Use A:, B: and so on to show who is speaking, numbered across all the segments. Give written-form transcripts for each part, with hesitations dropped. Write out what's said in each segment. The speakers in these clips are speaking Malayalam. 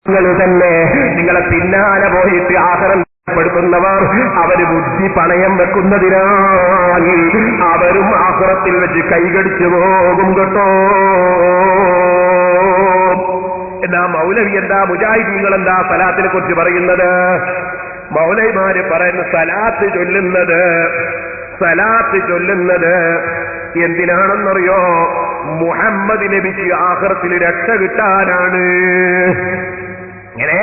A: നിങ്ങൾ തന്നെ നിങ്ങളെ പിന്നാലെ പോയിട്ട് ആഹാരം പ്പെടുത്തുന്നവർ അവര് ബുദ്ധി പണയം വെക്കുന്നതിനായി അവരും ആഖിറത്തിൽ വെച്ച് കൈകടിച്ചു പോകും കേട്ടോ. എന്നാ മൗലവി എന്താ, മുജാഹിദീങ്ങൾ എന്താ സലാത്തിനെ കുറിച്ച് പറയുന്നത്? മൗലവിമാര് പറയുന്ന സലാത്ത് ചൊല്ലുന്നത് എന്തിനാണെന്നറിയോ? മുഹമ്മദ് നബിക്ക് ആഖിറത്തിൽ രക്ഷ കിട്ടാനാണ്. ഇങ്ങനെ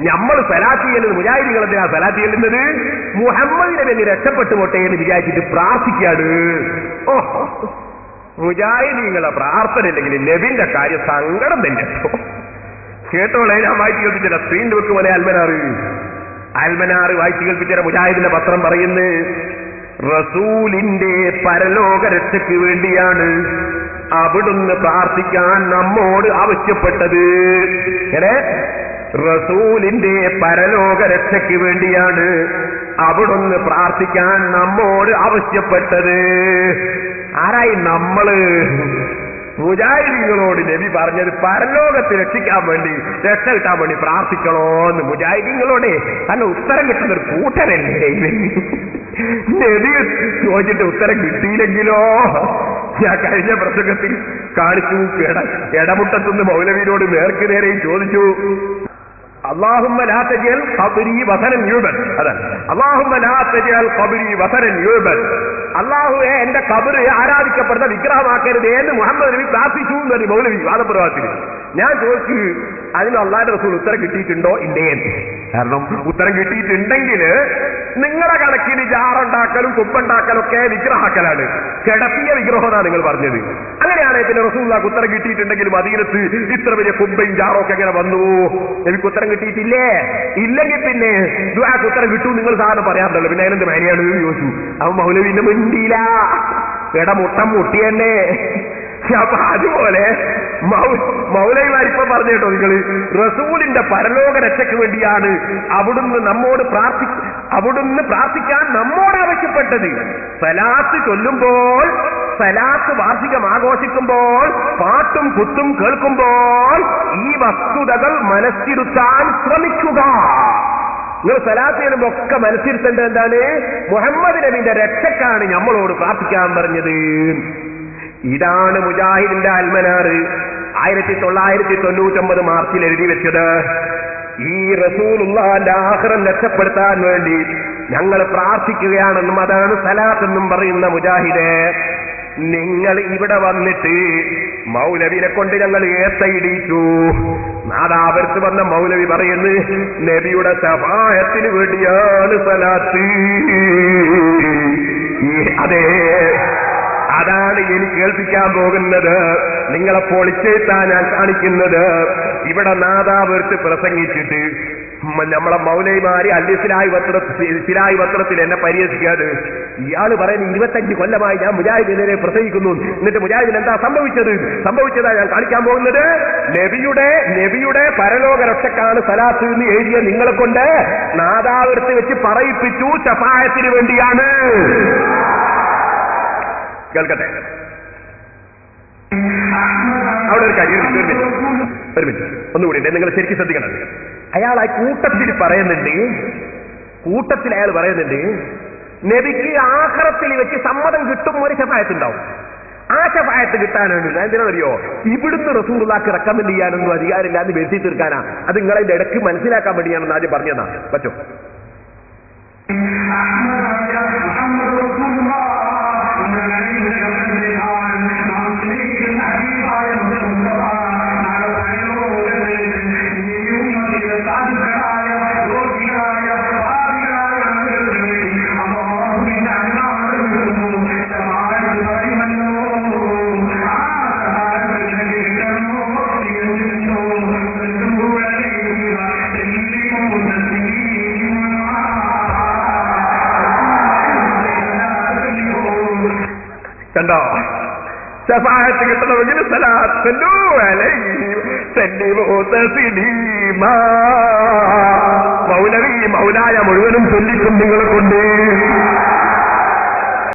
A: നമ്മൾ സലാത്ത് ചെയ്യുന്നത്, മുജാഹിദീങ്ങൾ എന്തിനാ സലാത്ത് ചെയ്യുന്നത്? മുഹമ്മദ് നബി രക്ഷപ്പെട്ടു പോട്ടെ എന്ന് വിചാരിച്ചിട്ട് പ്രാർത്ഥിക്കാണ്. ഓഹോ, മുജാഹിദീങ്ങളെ പ്രാർത്ഥന ഇല്ലെങ്കിൽ നബിന്റെ കാര്യം സങ്കടം തന്നെ കേട്ടോളെ. ഞാൻ വായിച്ചു കേൾപ്പിച്ചില്ല, സ്ക്രീനിൽ വെക്ക് പോലെ അൽമനാറ് വായിച്ചു കേൾപ്പിച്ച മുജാഹിദിന്റെ പത്രം പറയുന്നു, റസൂലിന്റെ പരലോക രക്ഷയ്ക്ക് വേണ്ടിയാണ് അവിടുന്ന് പ്രാർത്ഥിക്കാൻ നമ്മോട് ആവശ്യപ്പെട്ടത്. എങ്ങനെ? റസൂലിന്റെ പരലോക രക്ഷയ്ക്ക് വേണ്ടിയാണ് അവിടുന്ന് പ്രാർത്ഥിക്കാൻ നമ്മോട് ആവശ്യപ്പെട്ടത്. ആരായി നമ്മള്? മുജാഹിദീങ്ങളോട് നബി പറഞ്ഞത് പരലോകത്ത് രക്ഷിക്കാൻ വേണ്ടി, രക്ഷ കിട്ടാൻ വേണ്ടി പ്രാർത്ഥിക്കണോന്ന്. മുജാഹിദീങ്ങളോടെ തന്നെ ഉത്തരം കിട്ടുന്നൊരു കൂട്ടരല്ലേ നബി ചോദിച്ചിട്ട് ഉത്തരം കിട്ടിയില്ലെങ്കിലോ? ഞാൻ കഴിഞ്ഞ പ്രസംഗത്തിൽ കാണിച്ചു, ഇടമുട്ടത്തുനിന്ന് മൗലവിയോട് നേർക്ക് നേരെയും ചോദിച്ചു, അല്ലാഹുമ്മ ലാ തജഅൽ ഖബ്രി വസനൻ യുബദ്. അതാണ് അല്ലാഹുമ്മ ലാ തജഅൽ ഖബ്രി വസനൻ യുബദ്. അല്ലാഹുവേ എന്റെ ഖബർ ആരാധിക്കപ്പെടുന്ന വിഗ്രഹമാക്കരുതേ എന്ന് മുഹമ്മദ് നബി പ്രാർത്ഥിച്ചു എന്നൊരു മൗലവി വാദപ്രവാഹത്തിൽ. ഞാൻ ചോദിച്ചു, അതിന് അള്ളാഹുവിന്റെ റസൂൽ ഉത്തരം കിട്ടിയിട്ടുണ്ടോ? ഇല്ലേ. കാരണം ഉത്തരം കിട്ടിയിട്ടുണ്ടെങ്കിൽ നിങ്ങളുടെ കണക്കിന് ജാറുണ്ടാക്കലും കുപ്പുണ്ടാക്കലും ഒക്കെ വിഗ്രഹാക്കലാണ്, കിടത്തിയ വിഗ്രഹമാണ് നിങ്ങൾ പറഞ്ഞത്. അങ്ങനെയാണ് പിന്നെ റസൂലുള്ളാഹിക്ക് ഉത്തരം കിട്ടിയിട്ടുണ്ടെങ്കിൽ മദീനത്ത് ഇത്ര വലിയ കുമ്പയും ജാറോ ഒക്കെ എങ്ങനെ വന്നു? എനിക്ക് ഉത്തരം കിട്ടിയിട്ടില്ലേ? ഇല്ലെങ്കിൽ പിന്നെ ദുആക്ക് ഉത്തരം കിട്ടൂ നിങ്ങൾ സാധനം പറയാറുണ്ടല്ലോ, പിന്നെ അതിനെന്ത് മേനെയാണ് ചോദിച്ചു. അവൻ മൗലവിന്റെ മുണ്ടിയില്ല, ഇടമുട്ടം മുട്ടിയല്ലേ. അപ്പൊ അതുപോലെ മൗലവിമാരിപ്പോ പറഞ്ഞു കേട്ടോ, നിങ്ങൾ റസൂലിന്റെ പരലോക രക്ഷയ്ക്ക് വേണ്ടിയാണ് അവിടുന്ന് പ്രാർത്ഥിക്കാൻ നമ്മോട് ആവശ്യപ്പെട്ടത്. സലാത്ത് ചൊല്ലുമ്പോൾ, സലാത്ത് വാർഷികം ആഘോഷിക്കുമ്പോൾ, പാട്ടും കുത്തും കേൾക്കുമ്പോൾ ഈ വസ്തുതകൾ മനസ്സിരുത്താൻ ശ്രമിക്കുക. നിങ്ങൾ സലാത്ത് ചെയ്യുമ്പോൾ ഒക്കെ മനസ്സിരുത്തേണ്ടത് എന്താണ്? മുഹമ്മദ് നബിന്റെ രക്ഷക്കാണ് നമ്മളോട് പ്രാർത്ഥിക്കാൻ പറഞ്ഞത്. ഇതാണ് മുജാഹിദിന്റെ അൽമനാറ് 1999 മാർച്ചിൽ എഴുതി വെച്ചത്. ഈ റസൂലുള്ളാഹിന്റെ ആഖിറം രക്ഷപ്പെടുത്താൻ വേണ്ടി ഞങ്ങൾ പ്രാർത്ഥിക്കുകയാണെന്നും അതാണ് സലാത്തെന്നും പറയുന്ന മുജാഹിദേ, നിങ്ങൾ ഇവിടെ വന്നിട്ട് മൗലവിനെ കൊണ്ട് ഞങ്ങൾ ഏത്തയിടിച്ചു. നാദാപുരത്ത് വന്ന മൗലവി പറയുന്നു, നബിയുടെ ശഫാഅത്തിന് വേണ്ടിയാണ് സലാത്ത്. അതെ, അതാണ് എനിക്ക് കേൾപ്പിക്കാൻ പോകുന്നത്. നിങ്ങളെ പൊളിച്ചെഴുത്താൻ ഞാൻ കാണിക്കുന്നത്. ഇവിടെ നാദാപുരത്ത് പ്രസംഗിച്ചിട്ട് നമ്മളെ മൗലവിമാര് അല്ലിസിലായി പത്രത്തിൽ എന്നെ പരിഹസിക്കാതെ, ഇയാള് പറയുന്നത് 25 കൊല്ലമായി ഞാൻ മുജാഹിദിനെ പ്രസംഗിക്കുന്നു, എന്നിട്ട് മുജാഹിദിന് എന്താ സംഭവിച്ചതാ ഞാൻ കാണിക്കാൻ പോകുന്നത്. നബിയുടെ പരലോക രക്ഷക്കാണ് സലാത്ത് എന്ന് എഴുതിയ നിങ്ങളെ കൊണ്ട് നാദാപുരത്ത് വെച്ച് പറയിപ്പിച്ചു ശഫാഅത്തിന് വേണ്ടിയാണ്. കേൾക്കട്ടെ. അവിടെ ഒരു കാര്യം, ഒരു മിനിറ്റ് ഒന്നുകൂടി നിങ്ങൾ ശരിക്കും ശ്രദ്ധിക്കണം. അയാൾ ആ കൂട്ടത്തിൽ പറയുന്നുണ്ട് നബിക്ക് ആഖിറത്തിൽ വെച്ച് സമ്മതം കിട്ടും, ഒരു ശഫാഅത്തുണ്ടാവും. ആ ശഫാഅത്ത് കിട്ടാനാണ്. എന്തിനാണെന്നറിയോ? ഇവിടുന്ന് റസൂലുള്ളാഹിക്ക് റെക്കമെൻഡ് ചെയ്യാനൊന്നും അധികാരമില്ല, അത് വരുത്തി തീർക്കാനാ. അത് നിങ്ങളതിന്റെ ഇടയ്ക്ക് മനസ്സിലാക്കാൻ വേണ്ടിയാണെന്ന് ആദ്യം പറഞ്ഞതാ. പറ്റോ? കണ്ടോ? ശഫാഅത്ത് കിട്ടണമെങ്കിൽ സലാത്തല്ലു അലൈഹി സല്ലിമു തസ്ലീമാ. മൗലവി മൗലായ മുഴുവനും ചൊല്ലിക്കും നിങ്ങളെ കൊണ്ട്.